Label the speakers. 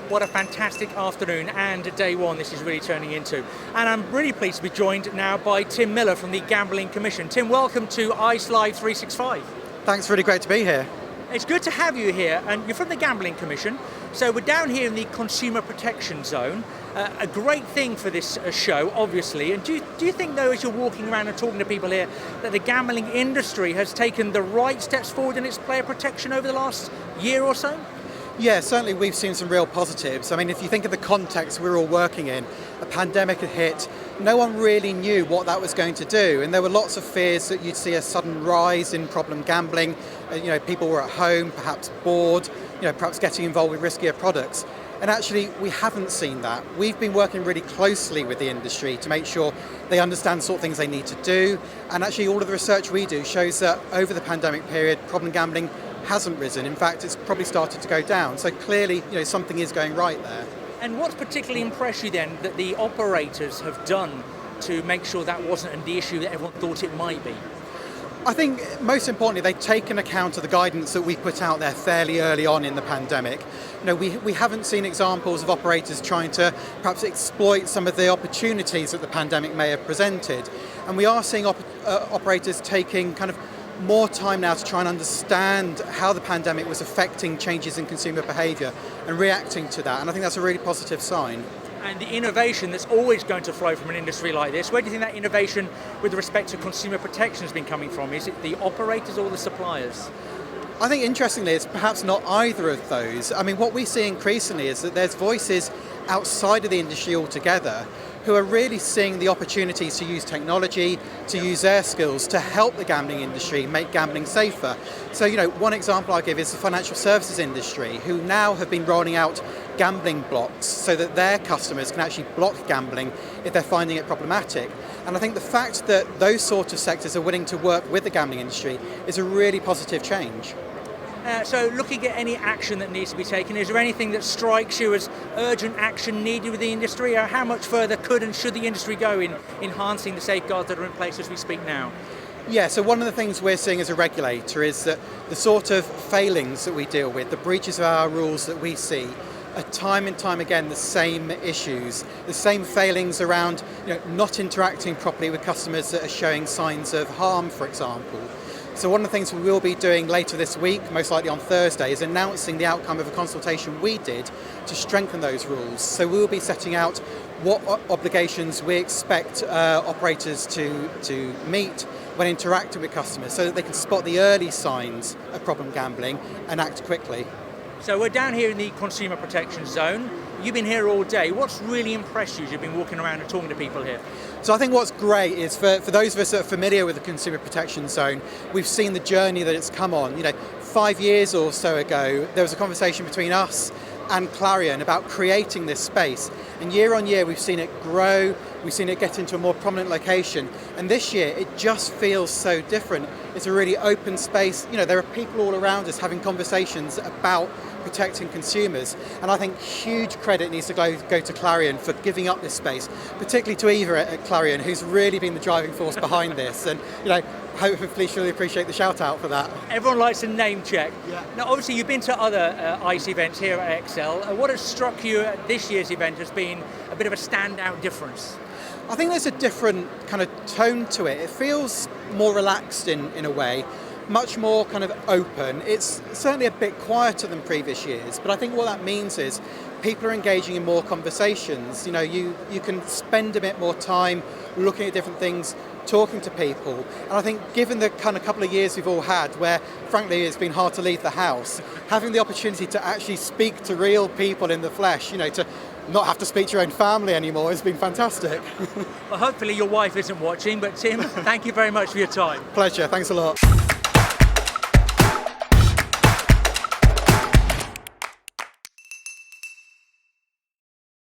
Speaker 1: What a fantastic afternoon and day one this is really turning into. And I'm really pleased to be joined now by Tim Miller from the Gambling Commission. Tim, welcome to ICE365.
Speaker 2: Thanks, really great to be here.
Speaker 1: It's good to have you here, and you're from the Gambling Commission. So we're down here in the Consumer Protection Zone. A great thing for this show, obviously. And do you think, though, as you're walking around and talking to people here, that the gambling industry has taken the right steps forward in its player protection over the last year or so?
Speaker 2: Yeah, certainly we've seen some real positives. I mean, if you think of the context we're all working in, a pandemic had hit, no one really knew what that was going to do, and there were lots of fears that you'd see a sudden rise in problem gambling. People were at home, perhaps bored, perhaps getting involved with riskier products. And actually, we haven't seen that. We've been working really closely with the industry to make sure they understand the sort of things they need to do. And actually, all of the research we do shows that over the pandemic period, problem gambling hasn't risen. In fact, it's probably started to go down. So clearly, something is going right there.
Speaker 1: And what's particularly impressed you then that the operators have done to make sure that wasn't the issue that everyone thought it might be?
Speaker 2: I think most importantly, they've taken account of the guidance that we put out there fairly early on in the pandemic. We haven't seen examples of operators trying to perhaps exploit some of the opportunities that the pandemic may have presented. And we are seeing operators taking kind of more time now to try and understand how the pandemic was affecting changes in consumer behaviour and reacting to that. And I think that's a really positive sign.
Speaker 1: And the innovation that's always going to flow from an industry like this, where do you think that innovation with respect to consumer protection has been coming from? Is it the operators or the suppliers?
Speaker 2: I think interestingly it's perhaps not either of those. I mean, what we see increasingly is that there's voices outside of the industry altogether who are really seeing the opportunities to use technology, to use their skills to help the gambling industry make gambling safer. So, one example I'll give is the financial services industry, who now have been rolling out gambling blocks so that their customers can actually block gambling if they're finding it problematic. And I think the fact that those sorts of sectors are willing to work with the gambling industry is a really positive change.
Speaker 1: So looking at any action that needs to be taken, is there anything that strikes you as urgent action needed with the industry? Or how much further could and should the industry go in enhancing the safeguards that are in place as we speak now?
Speaker 2: Yeah, so one of the things we're seeing as a regulator is that the sort of failings that we deal with, the breaches of our rules that we see, are time and time again the same issues, the same failings around not interacting properly with customers that are showing signs of harm, for example. So one of the things we will be doing later this week, most likely on Thursday, is announcing the outcome of a consultation we did to strengthen those rules. So we will be setting out what obligations we expect operators to meet when interacting with customers so that they can spot the early signs of problem gambling and act quickly.
Speaker 1: So we're down here in the Consumer Protection Zone. You've been here all day. What's really impressed you as you've been walking around and talking to people here?
Speaker 2: So I think what's great is for those of us that are familiar with the Consumer Protection Zone, we've seen the journey that it's come on. 5 years or so ago, there was a conversation between us and Clarion about creating this space. And year on year, we've seen it grow, we've seen it get into a more prominent location. And this year, it just feels so different. It's a really open space. There are people all around us having conversations about protecting consumers. And I think huge credit needs to go to Clarion for giving up this space, particularly to Eva at Clarion, who's really been the driving force behind this. And, hopefully she'll appreciate the shout out for that.
Speaker 1: Everyone likes a name check.
Speaker 2: Yeah.
Speaker 1: Now, obviously, you've been to other ICE events here at Excel. What has struck you at this year's event has been a bit of a standout difference?
Speaker 2: I think there's a different kind of tone to it. It feels more relaxed in a way, much more kind of open. It's certainly a bit quieter than previous years, but I think what that means is people are engaging in more conversations. You can spend a bit more time looking at different things, talking to people. And I think given the kind of couple of years we've all had where frankly it's been hard to leave the house, having the opportunity to actually speak to real people in the flesh, to not have to speak to your own family anymore has been fantastic.
Speaker 1: Well, hopefully your wife isn't watching, but Tim, thank you very much for your time.
Speaker 2: Pleasure, thanks a lot.